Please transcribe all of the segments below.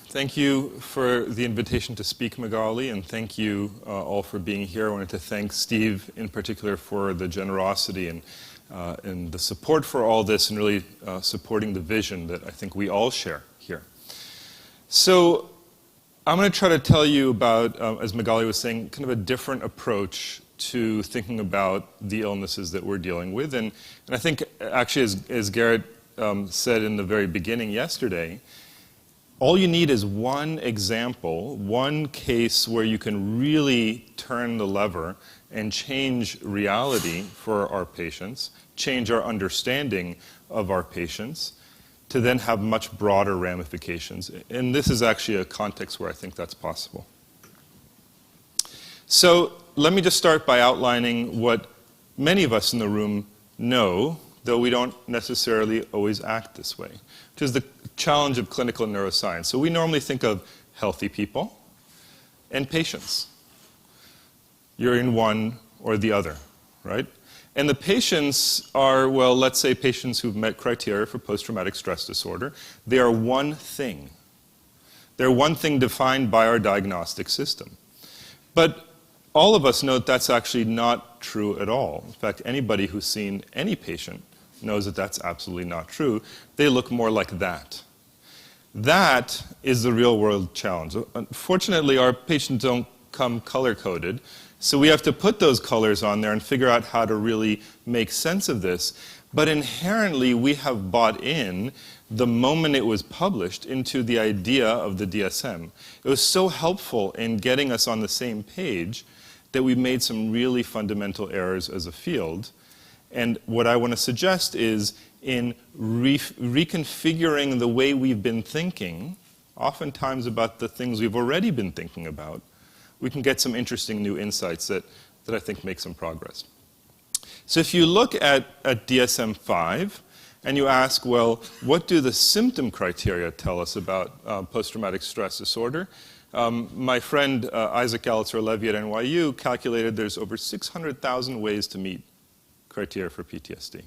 Thank you for the invitation to speak, Magali, and thank you all for being here. I wanted to thank Steve in particular for the generosity and the support for all this and really supporting the vision that I think we all share here. So I'm going to try to tell you about, as Magali was saying, kind of a different approach to thinking about the illnesses that we're dealing with. And I think actually, as Garrett said in the very beginning yesterday, all you need is one example, one case where you can really turn the lever and change reality for our patients, change our understanding of our patients, to then have much broader ramifications. And this is actually a context where I think that's possible. So let me just start by outlining what many of us in the room know, though we don't necessarily always act this way, which is the challenge of clinical neuroscience. So we normally think of healthy people and patients. You're in one or the other, right? And the patients are, well, let's say patients who've met criteria for post-traumatic stress disorder. They are one thing. They're one thing defined by our diagnostic system. But all of us know that that's actually not true at all. In fact, anybody who's seen any patient knows that that's absolutely not true. They look more like that. That is the real-world challenge. Unfortunately, our patients don't come color-coded, so we have to put those colors on there and figure out how to really make sense of this. But inherently, we have bought in, the moment it was published, into the idea of the DSM. It was so helpful in getting us on the same page that we made some really fundamental errors as a field. And what I want to suggest is, in reconfiguring the way we've been thinking, oftentimes about the things we've already been thinking about, we can get some interesting new insights that I think make some progress. So if you look at DSM-5 and you ask, well, what do the symptom criteria tell us about post-traumatic stress disorder? My friend Isaac Galitzer-Levy at NYU calculated there's over 600,000 ways to meet criteria for PTSD.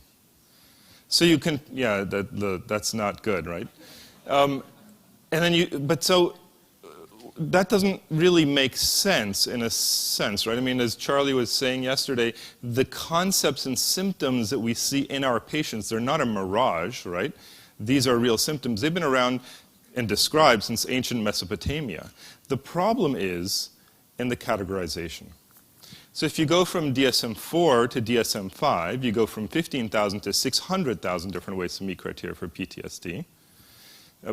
So you can, yeah, that's not good, right? That doesn't really make sense in a sense, right? I mean, as Charlie was saying yesterday, the concepts and symptoms that we see in our patients, they're not a mirage, right? These are real symptoms. They've been around and described since ancient Mesopotamia. The problem is in the categorization. So if you go from DSM-4 to DSM-5, you go from 15,000 to 600,000 different ways to meet criteria for PTSD.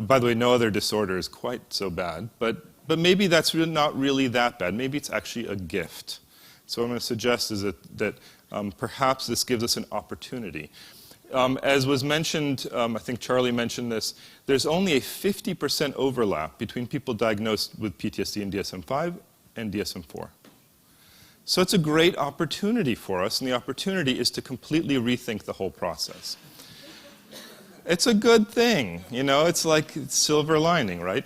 By the way, no other disorder is quite so bad, but maybe that's not really that bad. Maybe it's actually a gift. So what I'm going to suggest is that perhaps this gives us an opportunity. As was mentioned, I think Charlie mentioned this, there's only a 50% overlap between people diagnosed with PTSD in DSM-5 and DSM-4. So it's a great opportunity for us, and the opportunity is to completely rethink the whole process. It's a good thing, you know, it's like silver lining, right?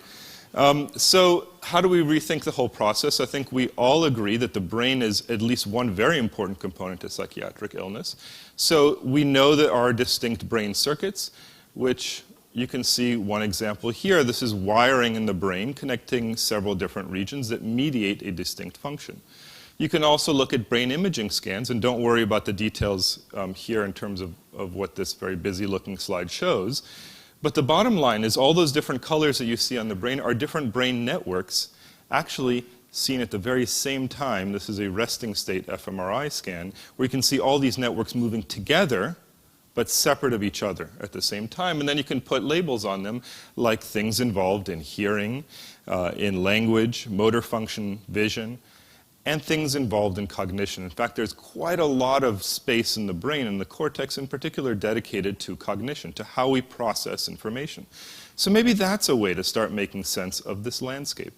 So how do we rethink the whole process? I think we all agree that the brain is at least one very important component to psychiatric illness. So we know that our distinct brain circuits, which you can see one example here. This is wiring in the brain connecting several different regions that mediate a distinct function. You can also look at brain imaging scans, and don't worry about the details here in terms of what this very busy-looking slide shows. But the bottom line is all those different colors that you see on the brain are different brain networks actually seen at the very same time. This is a resting state fMRI scan where you can see all these networks moving together but separate of each other at the same time. And then you can put labels on them like things involved in hearing, in language, motor function, vision, and things involved in cognition. In fact, there's quite a lot of space in the brain, and the cortex in particular, dedicated to cognition, to how we process information. So maybe that's a way to start making sense of this landscape.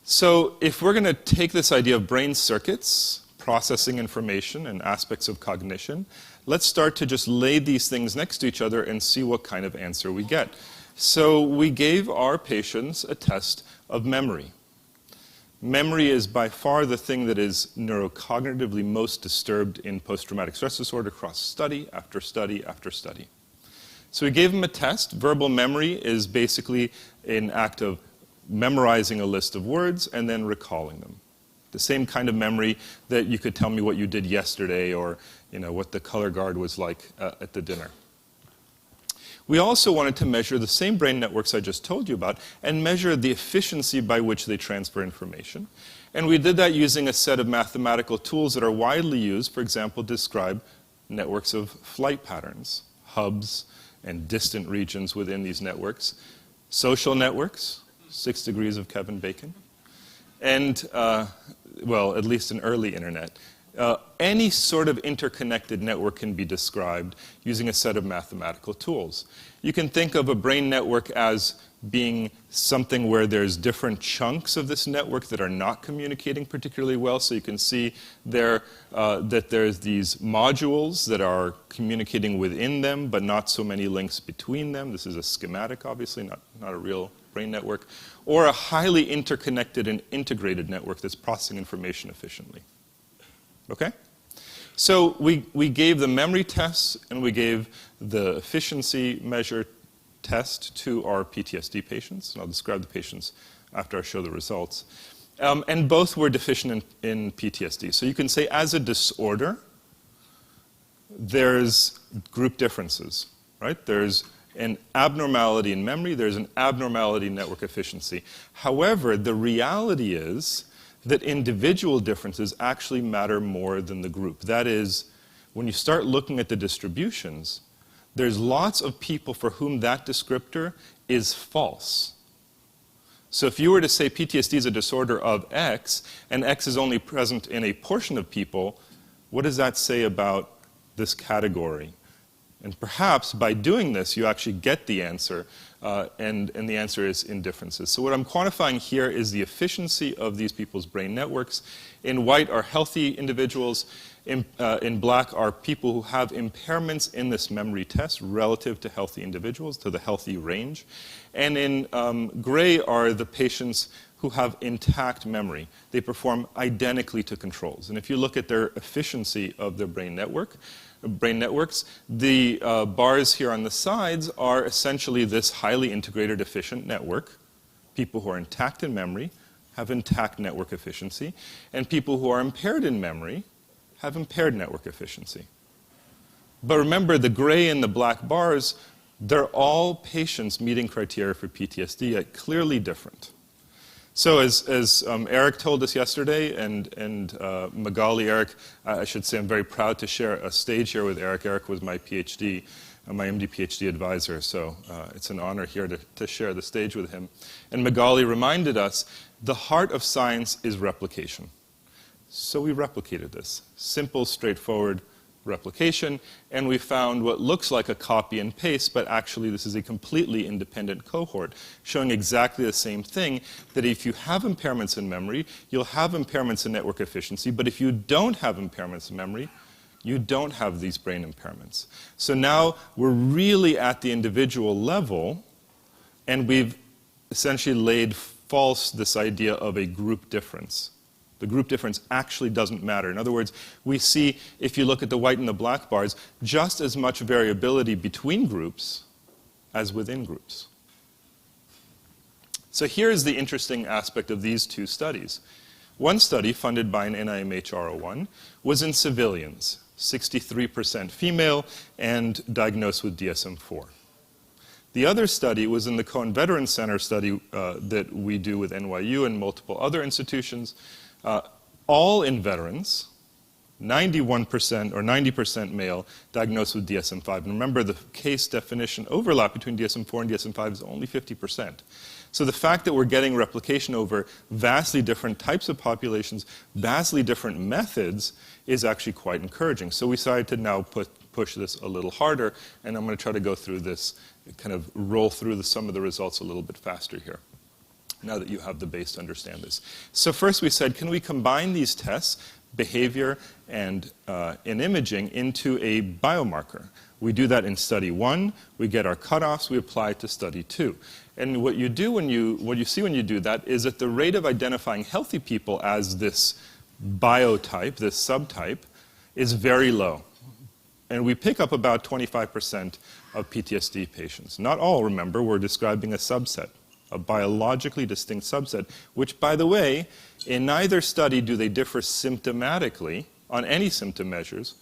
So if we're going to take this idea of brain circuits, processing information, and aspects of cognition, let's start to just lay these things next to each other and see what kind of answer we get. So we gave our patients a test of memory. Memory is by far the thing that is neurocognitively most disturbed in post-traumatic stress disorder across study after study after study. So we gave them a test. Verbal memory is basically an act of memorizing a list of words and then recalling them. The same kind of memory that you could tell me what you did yesterday or what the color guard was like at the dinner. We also wanted to measure the same brain networks I just told you about and measure the efficiency by which they transfer information. And we did that using a set of mathematical tools that are widely used, for example, to describe networks of flight patterns, hubs, and distant regions within these networks. Social networks, 6 degrees of Kevin Bacon, and, well, at least an early internet. Any sort of interconnected network can be described using a set of mathematical tools. You can think of a brain network as being something where there's different chunks of this network that are not communicating particularly well. So you can see there that there's these modules that are communicating within them, but not so many links between them. This is a schematic, obviously, not a real brain network. Or a highly interconnected and integrated network that's processing information efficiently. Okay? So we gave the memory tests and we gave the efficiency measure test to our PTSD patients. And I'll describe the patients after I show the results. And both were deficient in PTSD. So you can say as a disorder, there's group differences, right? There's an abnormality in memory, there's an abnormality in network efficiency. However, the reality is that individual differences actually matter more than the group. That is, when you start looking at the distributions, there's lots of people for whom that descriptor is false. So if you were to say PTSD is a disorder of X, and X is only present in a portion of people, what does that say about this category? And perhaps by doing this, you actually get the answer, and the answer is in differences. So what I'm quantifying here is the efficiency of these people's brain networks. In white are healthy individuals. In black are people who have impairments in this memory test relative to healthy individuals, to the healthy range. And in gray are the patients who have intact memory. They perform identically to controls. And if you look at their efficiency of their brain networks, the bars here on the sides are essentially this highly integrated efficient network. People who are intact in memory have intact network efficiency, and people who are impaired in memory have impaired network efficiency. But remember, the gray and the black bars, they're all patients meeting criteria for PTSD, yet clearly different. So as Eric told us yesterday, and Magali, Eric, I should say I'm very proud to share a stage here with Eric. Eric was my PhD, my MD PhD advisor, so it's an honor here to share the stage with him. And Magali reminded us, the heart of science is replication. So we replicated this. Simple, straightforward replication, and we found what looks like a copy and paste, but actually this is a completely independent cohort, showing exactly the same thing, that if you have impairments in memory, you'll have impairments in network efficiency, but if you don't have impairments in memory, you don't have these brain impairments. So now we're really at the individual level, and we've essentially laid false this idea of a group difference. The group difference actually doesn't matter. In other words, we see, if you look at the white and the black bars, just as much variability between groups as within groups. So here's the interesting aspect of these two studies. One study, funded by an NIMH R01, was in civilians, 63% female and diagnosed with DSM-4. The other study was in the Cohen Veterans Center study that we do with NYU and multiple other institutions. All in veterans, 91% or 90% male diagnosed with DSM-5. And remember, the case definition overlap between DSM-4 and DSM-5 is only 50%. So the fact that we're getting replication over vastly different types of populations, vastly different methods, is actually quite encouraging. So we decided to now push this a little harder, and I'm going to try to go through this, kind of roll through some of the results a little bit faster here, now that you have the base to understand this. So first we said, can we combine these tests, behavior and in imaging, into a biomarker? We do that in study 1, we get our cutoffs, we apply it to study 2. And what you see when you do that is that the rate of identifying healthy people as this biotype, this subtype, is very low. And we pick up about 25% of PTSD patients. Not all, remember, we're describing a subset, a biologically distinct subset, which, by the way, in neither study do they differ symptomatically on any symptom measures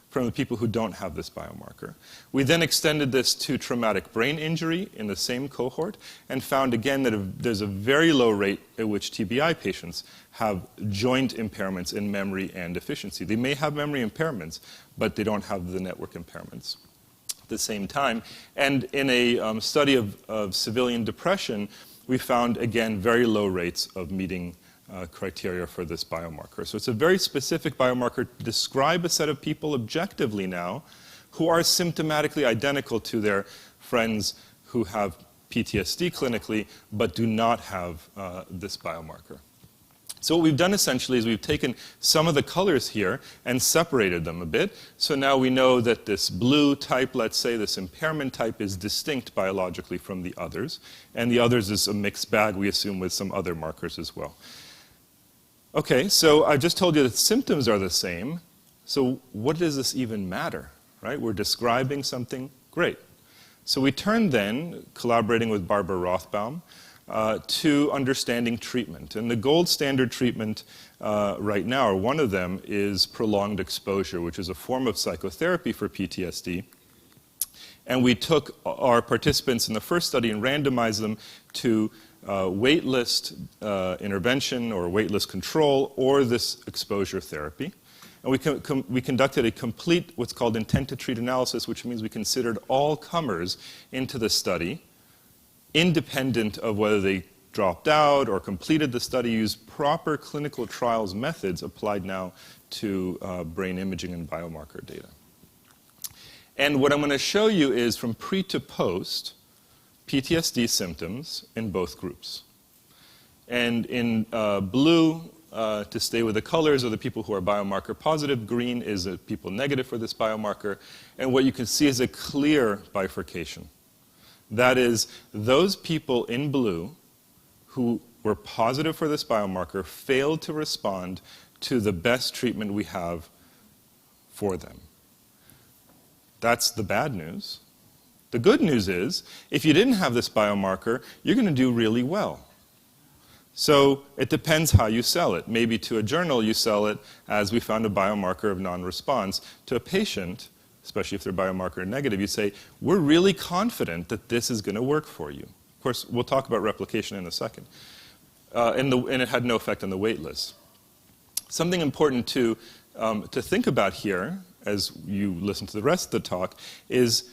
from the people who don't have this biomarker. We then extended this to traumatic brain injury in the same cohort and found again that there's a very low rate at which TBI patients have joint impairments in memory and efficiency. They may have memory impairments, but they don't have the network impairments at the same time. And in a study of civilian depression, we found, again, very low rates of meeting criteria for this biomarker. So it's a very specific biomarker to describe a set of people objectively now who are symptomatically identical to their friends who have PTSD clinically but do not have this biomarker. So what we've done essentially is we've taken some of the colors here and separated them a bit. So now we know that this blue type, let's say, this impairment type, is distinct biologically from the others. And the others is a mixed bag, we assume, with some other markers as well. Okay, so I just told you that symptoms are the same. So what does this even matter, right? We're describing something, great. So we turn then, collaborating with Barbara Rothbaum, to understanding treatment. And the gold standard treatment right now, or one of them, is prolonged exposure, which is a form of psychotherapy for PTSD. And we took our participants in the first study and randomized them to waitlist intervention or waitlist control or this exposure therapy. And we conducted a complete what's called intent to treat analysis, which means we considered all comers into the study, independent of whether they dropped out or completed the study, used proper clinical trials methods applied now to brain imaging and biomarker data. And what I'm going to show you is from pre to post PTSD symptoms in both groups. And in blue, to stay with the colors, are the people who are biomarker positive. Green is the people negative for this biomarker. And what you can see is a clear bifurcation. That is, those people in blue who were positive for this biomarker failed to respond to the best treatment we have for them. That's the bad news. The good news is, if you didn't have this biomarker, you're going to do really well. So it depends how you sell it. Maybe to a journal you sell it as we found a biomarker of non-response. To a patient, especially if they're biomarker negative, you say, we're really confident that this is going to work for you. Of course, we'll talk about replication in a second. And it had no effect on the wait list. Something important to think about here, as you listen to the rest of the talk, is,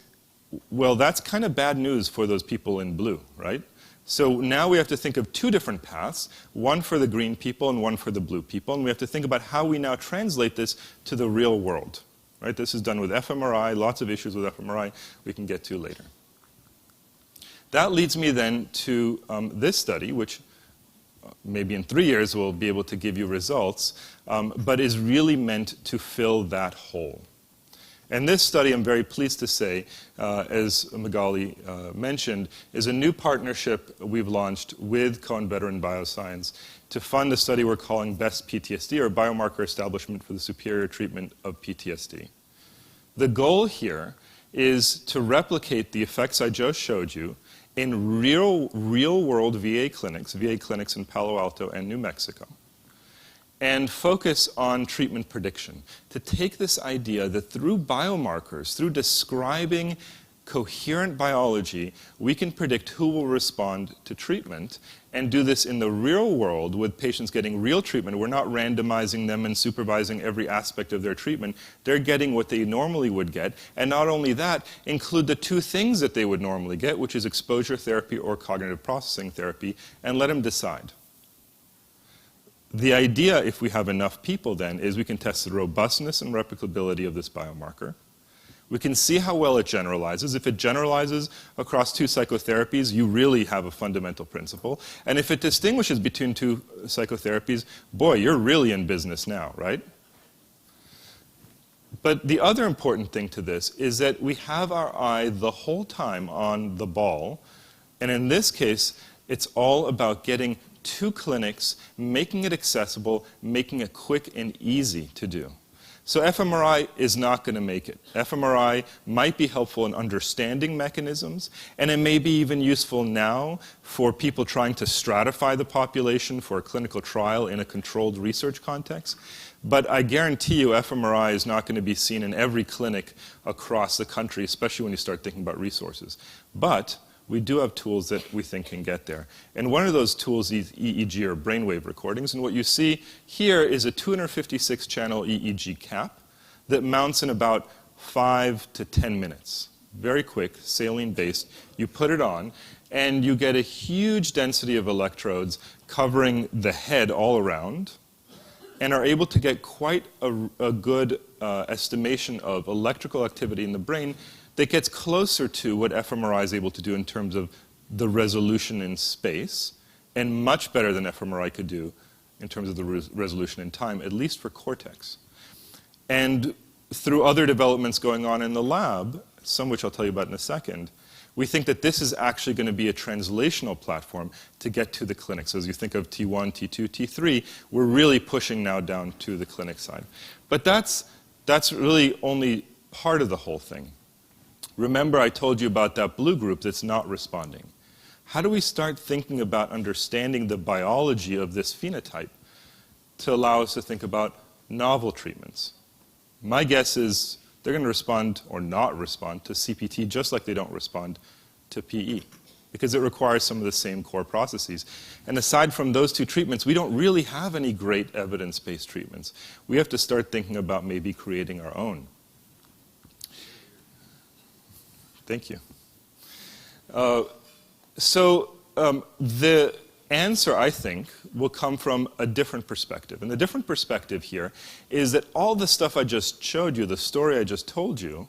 well, that's kind of bad news for those people in blue, right? So now we have to think of two different paths, one for the green people and one for the blue people, and we have to think about how we now translate this to the real world. Right? This is done with fMRI, lots of issues with fMRI we can get to later. That leads me then to this study, which maybe in 3 years we'll be able to give you results, but is really meant to fill that hole. And this study, I'm very pleased to say, as Magali mentioned, is a new partnership we've launched with Cohen Veteran Bioscience to fund a study we're calling BEST PTSD, or Biomarker Establishment for the Superior Treatment of PTSD. The goal here is to replicate the effects I just showed you in real-world VA clinics in Palo Alto and New Mexico, and focus on treatment prediction, to take this idea that through biomarkers, through describing coherent biology, we can predict who will respond to treatment, and do this in the real world with patients getting real treatment. We're not randomizing them and supervising every aspect of their treatment. They're getting what they normally would get, and not only that, include the two things that they would normally get, which is exposure therapy or cognitive processing therapy, and let them decide. The idea, if we have enough people then, is we can test the robustness and replicability of this biomarker. We can see how well it generalizes. If it generalizes across two psychotherapies, you really have a fundamental principle. And if it distinguishes between two psychotherapies, boy, you're really in business now, right? But the other important thing to this is that we have our eye the whole time on the ball. And in this case, it's all about getting to clinics, making it accessible, making it quick and easy to do. So fMRI is not going to make it. fMRI might be helpful in understanding mechanisms, and it may be even useful now for people trying to stratify the population for a clinical trial in a controlled research context. But I guarantee you fMRI is not going to be seen in every clinic across the country, especially when you start thinking about resources. But we do have tools that we think can get there. And one of those tools is EEG, or brainwave recordings. And what you see here is a 256-channel EEG cap that mounts in about 5 to 10 minutes. Very quick, saline-based. You put it on, and you get a huge density of electrodes covering the head all around, and are able to get quite a good estimation of electrical activity in the brain that gets closer to what fMRI is able to do in terms of the resolution in space, and much better than fMRI could do in terms of the resolution in time, at least for cortex. And through other developments going on in the lab, some which I'll tell you about in a second, we think that this is actually going to be a translational platform to get to the clinic. So as you think of T1, T2, T3, we're really pushing now down to the clinic side. But that's really only part of the whole thing. Remember I told you about that blue group that's not responding. How do we start thinking about understanding the biology of this phenotype to allow us to think about novel treatments? My guess is they're going to respond or not respond to CPT just like they don't respond to PE, because it requires some of the same core processes. And aside from those two treatments, we don't really have any great evidence-based treatments. We have to start thinking about maybe creating our own. Thank you. The answer, I think, will come from a different perspective. And the different perspective here is that all the stuff I just showed you, the story I just told you,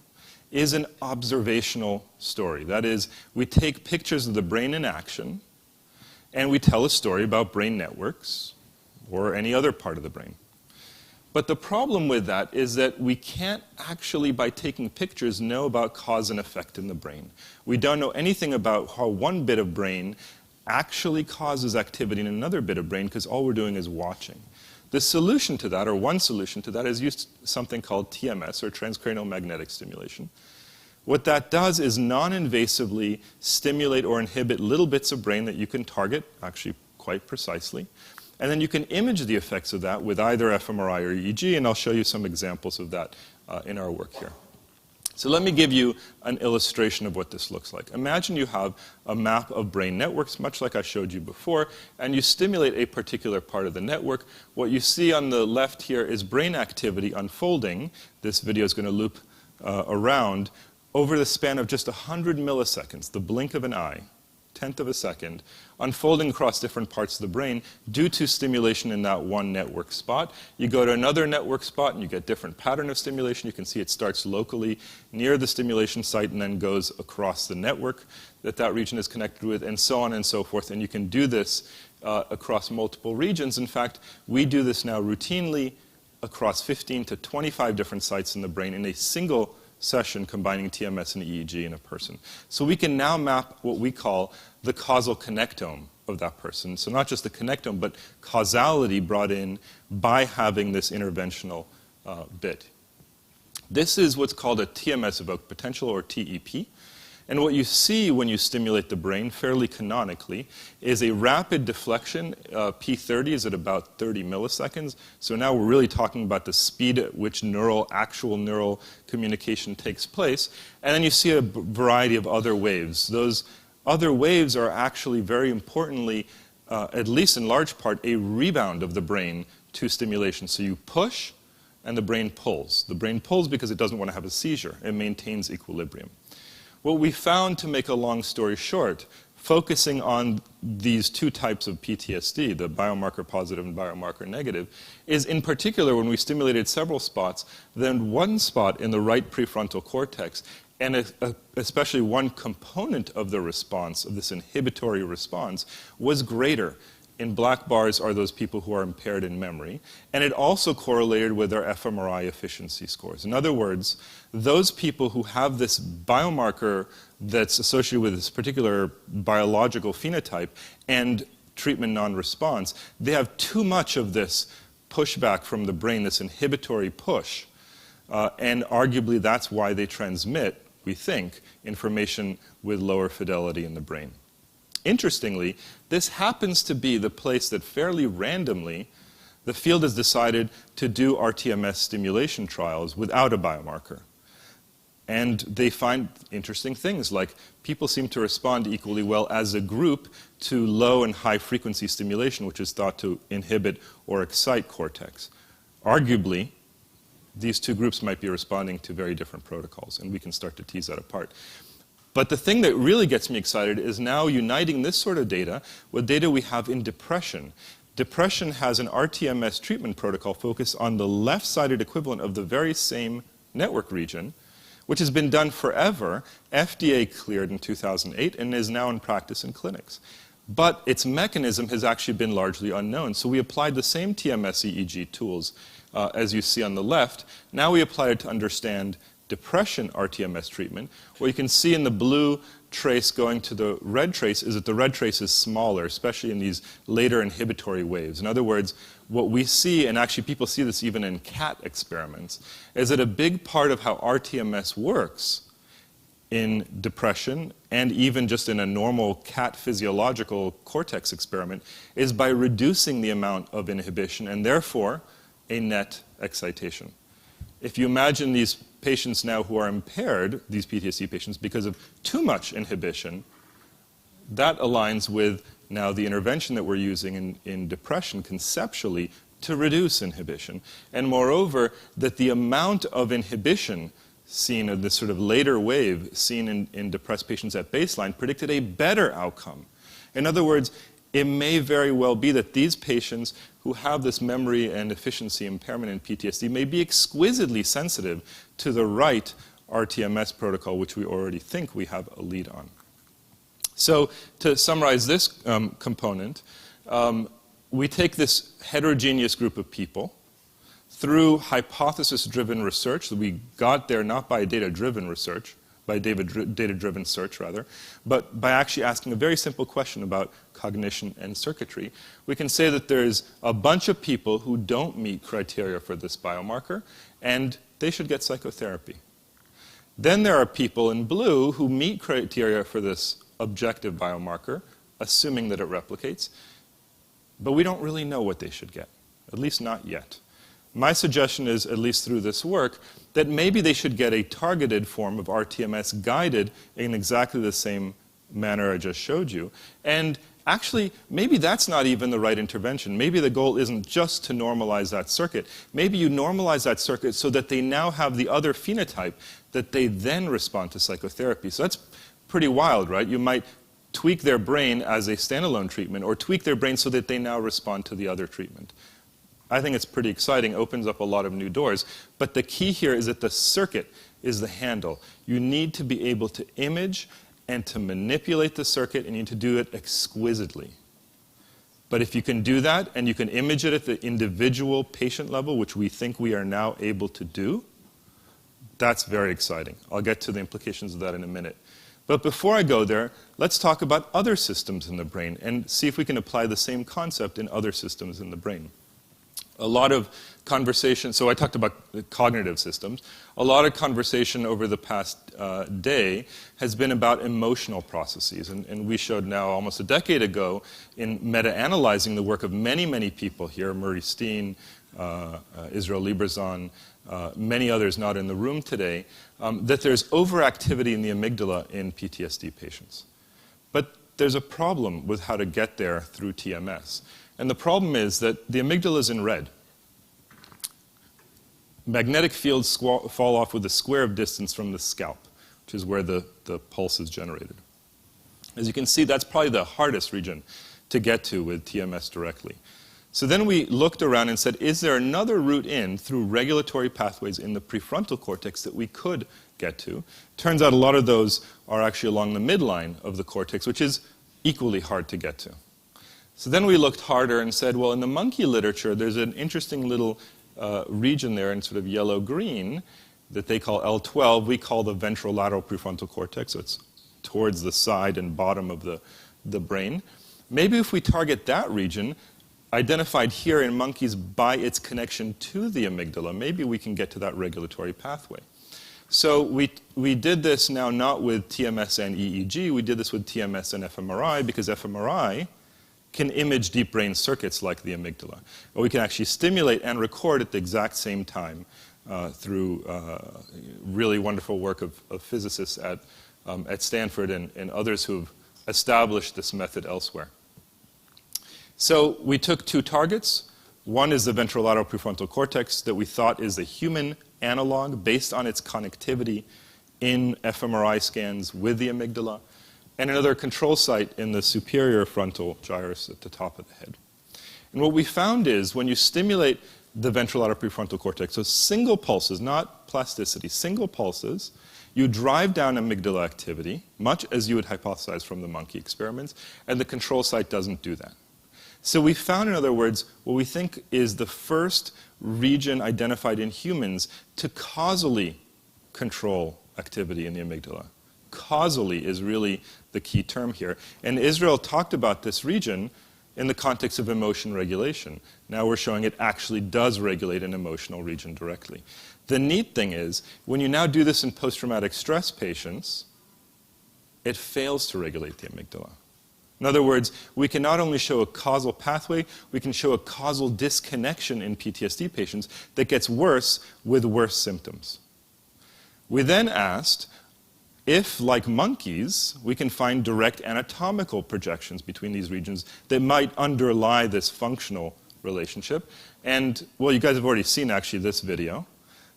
is an observational story. That is, we take pictures of the brain in action, and we tell a story about brain networks or any other part of the brain. But the problem with that is that we can't actually, by taking pictures, know about cause and effect in the brain. We don't know anything about how one bit of brain actually causes activity in another bit of brain, because all we're doing is watching. The solution to that, or one solution to that, is use something called TMS, or transcranial magnetic stimulation. What that does is non-invasively stimulate or inhibit little bits of brain that you can target, actually quite precisely. And then you can image the effects of that with either fMRI or EEG, and I'll show you some examples of that in our work here. So let me give you an illustration of what this looks like. Imagine you have a map of brain networks, much like I showed you before, and you stimulate a particular part of the network. What you see on the left here is brain activity unfolding. This video is going to loop around over the span of just 100 milliseconds, the blink of an eye, 1/10 of a second, unfolding across different parts of the brain due to stimulation in that one network spot. You go to another network spot and you get different pattern of stimulation. You can see it starts locally near the stimulation site and then goes across the network that that region is connected with, and so on and so forth. And you can do this across multiple regions. In fact, we do this now routinely across 15 to 25 different sites in the brain in a single session combining TMS and EEG in a person. So we can now map what we call the causal connectome of that person. So not just the connectome, but causality brought in by having this interventional bit. This is what's called a TMS evoked potential, or TEP. And what you see when you stimulate the brain, fairly canonically, is a rapid deflection. P30 is at about 30 milliseconds. So now we're really talking about the speed at which actual neural communication takes place. And then you see a variety of other waves. Those other waves are actually, very importantly, at least in large part, a rebound of the brain to stimulation. So you push, and the brain pulls. The brain pulls because it doesn't want to have a seizure. It maintains equilibrium. What we found, to make a long story short, focusing on these two types of PTSD, the biomarker positive and biomarker negative, is in particular when we stimulated several spots, then one spot in the right prefrontal cortex, and especially one component of the response, of this inhibitory response, was greater. In black bars are those people who are impaired in memory, and it also correlated with their fMRI efficiency scores. In other words, those people who have this biomarker that's associated with this particular biological phenotype and treatment non-response, they have too much of this pushback from the brain, this inhibitory push, And arguably that's why they transmit, we think, information with lower fidelity in the brain. Interestingly, this happens to be the place that fairly randomly the field has decided to do rTMS stimulation trials without a biomarker. And they find interesting things, like people seem to respond equally well as a group to low and high frequency stimulation, which is thought to inhibit or excite cortex. Arguably, these two groups might be responding to very different protocols, and we can start to tease that apart. But the thing that really gets me excited is now uniting this sort of data with data we have in depression. Depression has an rTMS treatment protocol focused on the left-sided equivalent of the very same network region, which has been done forever, FDA cleared in 2008, and is now in practice in clinics. But its mechanism has actually been largely unknown. So we applied the same TMS EEG tools as you see on the left. Now we applied it to understand depression rTMS treatment. What you can see in the blue trace going to the red trace is that the red trace is smaller, especially in these later inhibitory waves. In other words, what we see, and actually people see this even in cat experiments, is that a big part of how rTMS works in depression and even just in a normal cat physiological cortex experiment is by reducing the amount of inhibition and therefore a net excitation. If you imagine these patients now who are impaired, these PTSD patients, because of too much inhibition, that aligns with now the intervention that we're using in depression conceptually to reduce inhibition. And moreover, that the amount of inhibition seen in this sort of later wave seen in depressed patients at baseline predicted a better outcome. In other words, it may very well be that these patients who have this memory and efficiency impairment in PTSD may be exquisitely sensitive to the right rTMS protocol, which we already think we have a lead on. So to summarize this component, we take this heterogeneous group of people through hypothesis-driven research. So we got there not by data-driven research, by data-driven search rather, but by actually asking a very simple question about cognition and circuitry. We can say that there's a bunch of people who don't meet criteria for this biomarker, and they should get psychotherapy. Then there are people in blue who meet criteria for this objective biomarker, assuming that it replicates, but we don't really know what they should get, at least not yet. My suggestion is, at least through this work, that maybe they should get a targeted form of rTMS guided in exactly the same manner I just showed you. And actually, maybe that's not even the right intervention. Maybe the goal isn't just to normalize that circuit. Maybe you normalize that circuit so that they now have the other phenotype that they then respond to psychotherapy. So that's pretty wild, right? You might tweak their brain as a standalone treatment or tweak their brain so that they now respond to the other treatment. I think it's pretty exciting, opens up a lot of new doors. But the key here is that the circuit is the handle. You need to be able to image and to manipulate the circuit, and you need to do it exquisitely. But if you can do that, and you can image it at the individual patient level, which we think we are now able to do, that's very exciting. I'll get to the implications of that in a minute. But before I go there, let's talk about other systems in the brain and see if we can apply the same concept in other systems in the brain. A lot of conversation, so I talked about the cognitive systems. A lot of conversation over the past day has been about emotional processes. And we showed now almost a decade ago in meta-analyzing the work of many, many people here, Murray Steen, Israel Librazan, many others not in the room today, that there's overactivity in the amygdala in PTSD patients. But there's a problem with how to get there through TMS. And the problem is that the amygdala is in red. Magnetic fields fall off with a square of distance from the scalp, which is where the pulse is generated. As you can see, that's probably the hardest region to get to with TMS directly. So then we looked around and said, is there another route in through regulatory pathways in the prefrontal cortex that we could get to? Turns out a lot of those are actually along the midline of the cortex, which is equally hard to get to. So then we looked harder and said, well, in the monkey literature, there's an interesting little region there in sort of yellow-green that they call L12. We call the ventrolateral prefrontal cortex, so it's towards the side and bottom of the brain. Maybe if we target that region, identified here in monkeys by its connection to the amygdala, maybe we can get to that regulatory pathway. So we did this now not with TMS and EEG, we did this with TMS and fMRI because fMRI can image deep brain circuits like the amygdala. Or we can actually stimulate and record at the exact same time through really wonderful work of physicists at Stanford and others who've established this method elsewhere. So we took two targets. One is the ventrolateral prefrontal cortex that we thought is a human analog based on its connectivity in fMRI scans with the amygdala, and another control site in the superior frontal gyrus at the top of the head. And what we found is when you stimulate the ventrolateral prefrontal cortex, so single pulses, not plasticity, single pulses, you drive down amygdala activity, much as you would hypothesize from the monkey experiments, and the control site doesn't do that. So we found, in other words, what we think is the first region identified in humans to causally control activity in the amygdala. Causally is really the key term here. And Israel talked about this region in the context of emotion regulation. Now we're showing it actually does regulate an emotional region directly. The neat thing is, when you now do this in post-traumatic stress patients, it fails to regulate the amygdala. In other words, we can not only show a causal pathway, we can show a causal disconnection in PTSD patients that gets worse with worse symptoms. We then asked if, like monkeys, we can find direct anatomical projections between these regions that might underlie this functional relationship. And, well, you guys have already seen, actually, this video.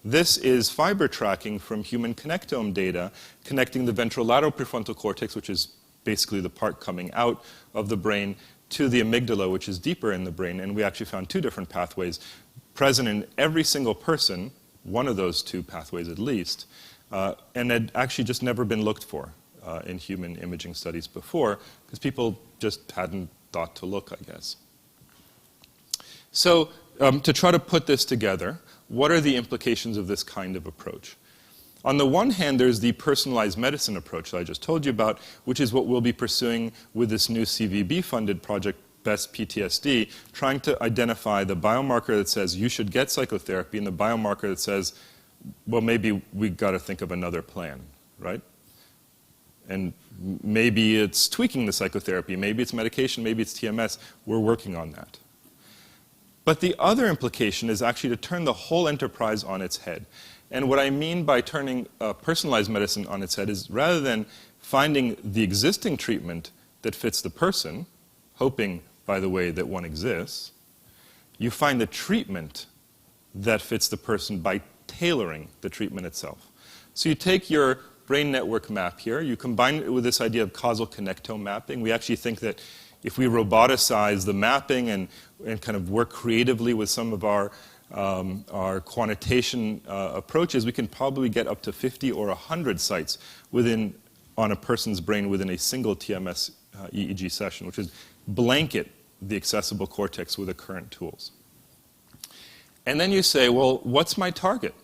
This is fiber tracking from human connectome data connecting the ventrolateral prefrontal cortex, which is basically the part coming out of the brain, to the amygdala, which is deeper in the brain. And we actually found two different pathways present in every single person, one of those two pathways at least, and had actually just never been looked for in human imaging studies before, because people just hadn't thought to look, I guess. So to try to put this together, what are the implications of this kind of approach? On the one hand, there's the personalized medicine approach that I just told you about, which is what we'll be pursuing with this new CVB-funded project, Best PTSD, trying to identify the biomarker that says you should get psychotherapy and the biomarker that says, well, maybe we've got to think of another plan, right? And maybe it's tweaking the psychotherapy, maybe it's medication, maybe it's TMS. We're working on that. But the other implication is actually to turn the whole enterprise on its head. And what I mean by turning personalized medicine on its head is rather than finding the existing treatment that fits the person, hoping, by the way, that one exists, you find the treatment that fits the person by tailoring the treatment itself. So you take your brain network map here, you combine it with this idea of causal connectome mapping. We actually think that if we roboticize the mapping and kind of work creatively with some of our quantitation approaches, we can probably get up to 50 or 100 sites on a person's brain within a single TMS EEG session, which is blanket the accessible cortex with the current tools. And then you say, well, what's my target?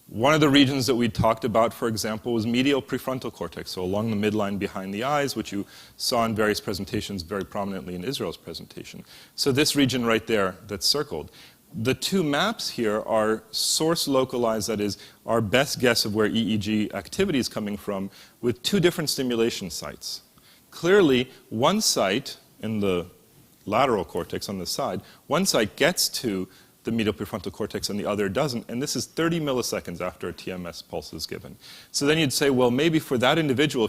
One of the regions that we talked about, for example, was medial prefrontal cortex, so along the midline behind the eyes, which you saw in various presentations very prominently in Israel's presentation. So this region right there that's circled. The two maps here are source localized, that is, our best guess of where EEG activity is coming from, with two different stimulation sites. Clearly, one site in the lateral cortex on the side, one site gets to the medial prefrontal cortex and the other doesn't, and this is 30 milliseconds after a TMS pulse is given. So then you'd say, well, maybe for that individual,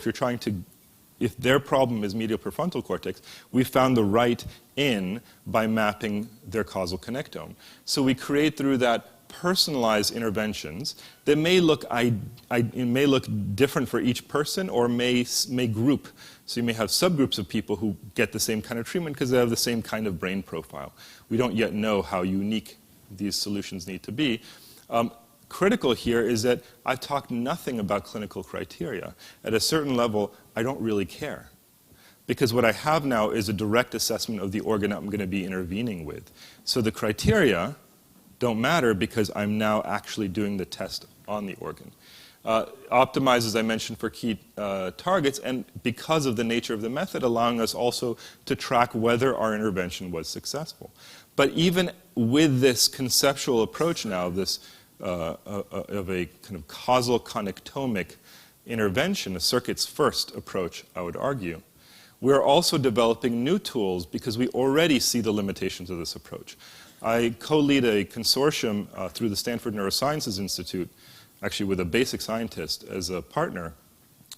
if their problem is medial prefrontal cortex, we found the right in by mapping their causal connectome. So we create through that personalized interventions that may look different for each person or may group. So you may have subgroups of people who get the same kind of treatment because they have the same kind of brain profile. We don't yet know how unique these solutions need to be. Critical here is that I've talked nothing about clinical criteria. At a certain level, I don't really care. Because what I have now is a direct assessment of the organ I'm going to be intervening with. So the criteria don't matter because I'm now actually doing the test on the organ. optimized, as I mentioned, for key targets, and because of the nature of the method, allowing us also to track whether our intervention was successful. But even with this conceptual approach now, this of a kind of causal connectomic intervention, a circuits first approach, I would argue, we're also developing new tools because we already see the limitations of this approach. I co-lead a consortium through the Stanford Neurosciences Institute, actually with a basic scientist as a partner,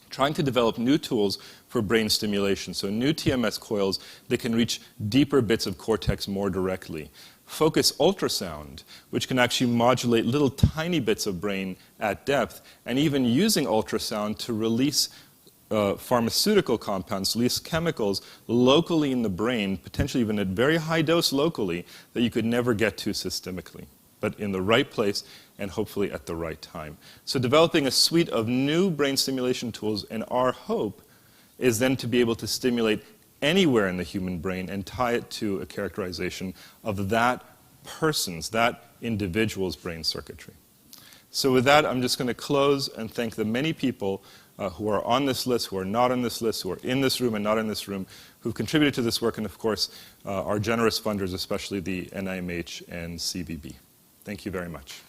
trying to develop new tools for brain stimulation. So new TMS coils that can reach deeper bits of cortex more directly. Focus ultrasound, which can actually modulate little tiny bits of brain at depth, and even using ultrasound to release pharmaceutical compounds, release chemicals locally in the brain, potentially even at very high dose locally, that you could never get to systemically, but in the right place and hopefully at the right time. So developing a suite of new brain stimulation tools, and our hope is then to be able to stimulate anywhere in the human brain and tie it to a characterization of that person's, that individual's brain circuitry. So with that, I'm just going to close and thank the many people who are on this list, who are not on this list, who are in this room and not in this room, who've contributed to this work, and of course, our generous funders, especially the NIMH and CVB. Thank you very much.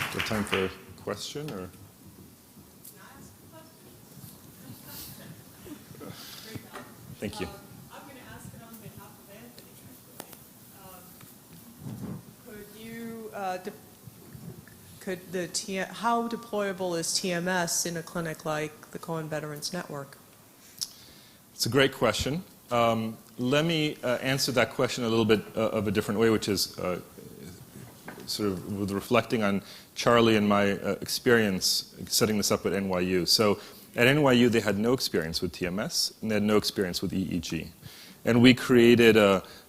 Is there time for a question, or? Thank you. I'm going to ask it on behalf of Anthony. How deployable is TMS in a clinic like the Cohen Veterans Network? It's a great question. Let me answer that question a little bit of a different way, which is sort of with reflecting on Charlie and my experience setting this up at NYU. So at NYU, they had no experience with TMS, and they had no experience with EEG. And we created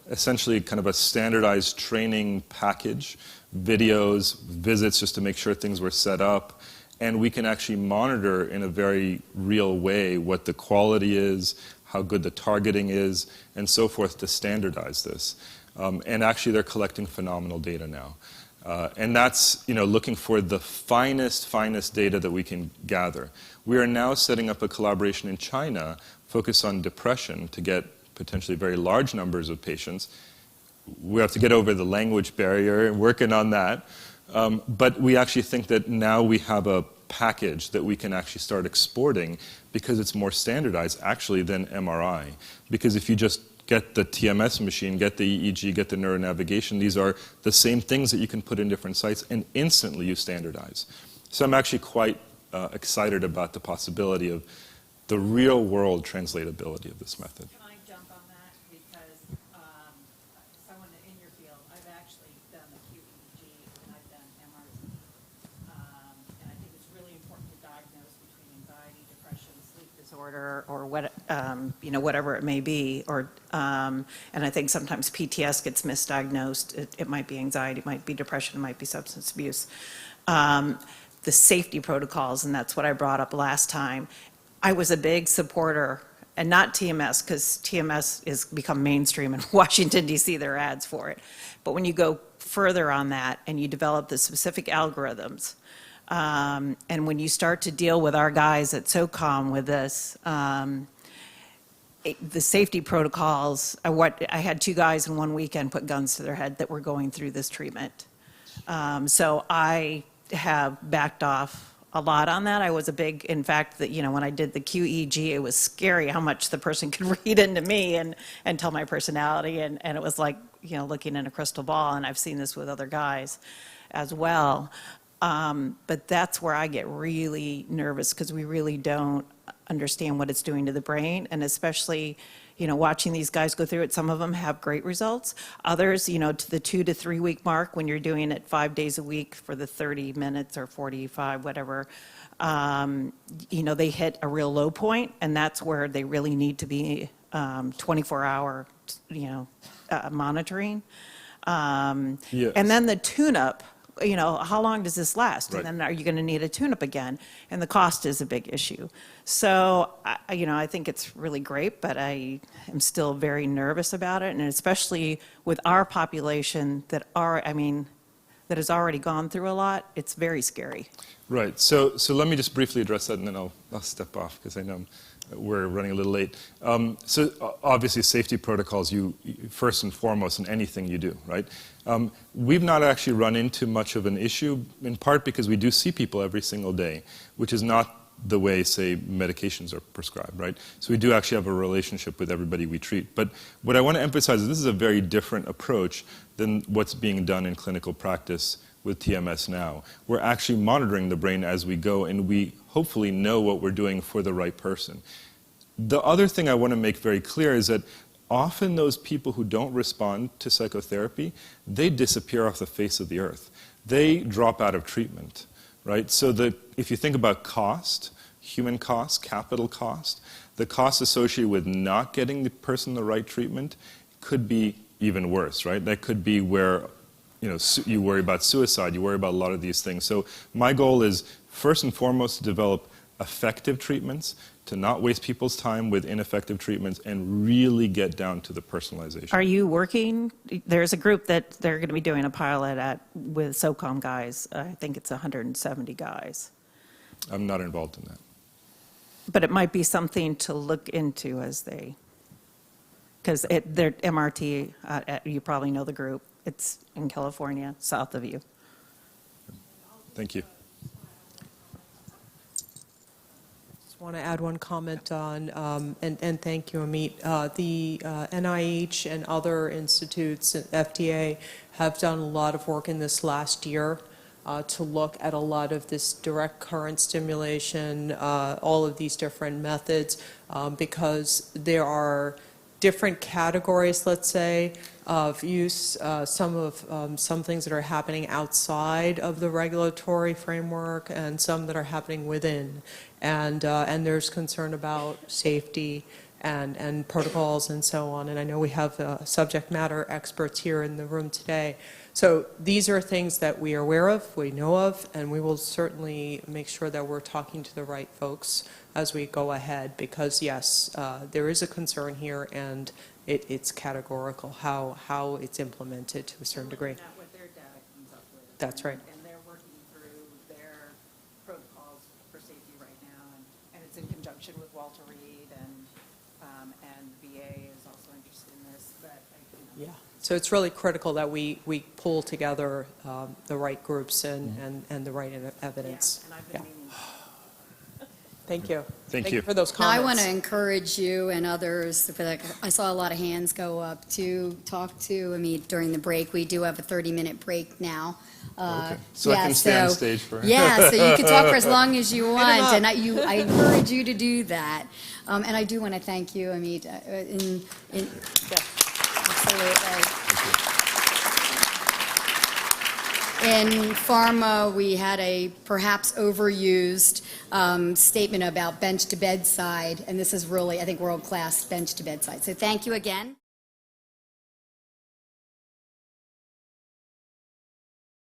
essentially kind of a standardized training package, videos, visits, just to make sure things were set up. And we can actually monitor in a very real way what the quality is, how good the targeting is, and so forth to standardize this. And actually, they're collecting phenomenal data now. And that's, looking for the finest data that we can gather. We are now setting up a collaboration in China focused on depression to get potentially very large numbers of patients. We have to get over the language barrier and working on that. But we actually think that now we have a package that we can actually start exporting because it's more standardized actually than MRI. Because if you just get the TMS machine, get the EEG, get the neuronavigation, these are the same things that you can put in different sites and instantly you standardize. So I'm actually quite excited about the possibility of the real world translatability of this method. Can I jump on that? Because someone in your field, I've actually done the QEEG and I've done MRI. And I think it's really important to diagnose between anxiety, depression, sleep disorder, or what, whatever it may be. And I think sometimes PTSD gets misdiagnosed. It might be anxiety, it might be depression, it might be substance abuse. The safety protocols, and that's what I brought up last time. I was a big supporter, and not TMS, because TMS has become mainstream in Washington, D.C., there are ads for it. But when you go further on that and you develop the specific algorithms, and when you start to deal with our guys at SOCOM with this, the safety protocols, I had 2 guys in one weekend put guns to their head that were going through this treatment. So I have backed off a lot on that. I was a big, in fact, when I did the QEEG, it was scary how much the person could read into me and tell my personality, and it was like, looking in a crystal ball, and I've seen this with other guys as well. But that's where I get really nervous, because we really don't understand what it's doing to the brain, and especially watching these guys go through it. Some of them have great results. Others, to the 2 to 3 week mark, when you're doing it 5 days a week for the 30 minutes or 45, whatever, they hit a real low point, and that's where they really need to be 24-hour, monitoring. Yes. And then the tune-up, how long does this last? Right. And then are you going to need a tune-up again? And the cost is a big issue. So, I think it's really great, but I am still very nervous about it, and especially with our population that has already gone through a lot, it's very scary. Right. So let me just briefly address that, and then I'll step off because I know we're running a little late. So obviously, safety protocols, you first and foremost in anything you do, right? We've not actually run into much of an issue, in part because we do see people every single day, which is not the way, say, medications are prescribed, right? So we do actually have a relationship with everybody we treat. But what I want to emphasize is this is a very different approach than what's being done in clinical practice with TMS now. We're actually monitoring the brain as we go, and we hopefully know what we're doing for the right person. The other thing I want to make very clear is that often those people who don't respond to psychotherapy, they disappear off the face of the earth. They drop out of treatment, right? So if you think about cost, human cost, capital cost, the cost associated with not getting the person the right treatment could be even worse, right? That could be where you worry about suicide, you worry about a lot of these things. So my goal is, first and foremost, to develop effective treatments, to not waste people's time with ineffective treatments, and really get down to the personalization. Are you working? There's a group that they're going to be doing a pilot with SOCOM guys. I think it's 170 guys. I'm not involved in that. But it might be something to look into because they're MRT, you probably know the group. It's in California, south of you. Thank you. Just want to add one comment on, and thank you, Amit. The NIH and other institutes, FDA, have done a lot of work in this last year to look at a lot of this direct current stimulation, all of these different methods, because there are different categories, let's say, of use, some things that are happening outside of the regulatory framework and some that are happening within. And there's concern about safety and protocols and so on. And I know we have subject matter experts here in the room today. So these are things that we are aware of, we know of, and we will certainly make sure that we're talking to the right folks as we go ahead, because yes, there is a concern here, and it's categorical how it's implemented to a certain degree. Not what their data comes up with. That's right. And they're working through their protocols for safety right now, and it's in conjunction with Walter Reed, and VA is also interested in this. But Yeah. So it's really critical that we pull together the right groups and the right evidence. Yeah, and I've been meaning. Thank you. Thank you. For those Now, comments. I want to encourage you and others, I saw a lot of hands go up, to talk to Amit during the break. We do have a 30-minute break now. Okay. So I can stay on stage for... Yeah, so you can talk for as long as you want, up. and I encourage you to do that. And I do want to thank you, Amit. Absolutely. In pharma, we had a perhaps overused statement about bench to bedside, and this is really, I think, world-class bench to bedside. So thank you again.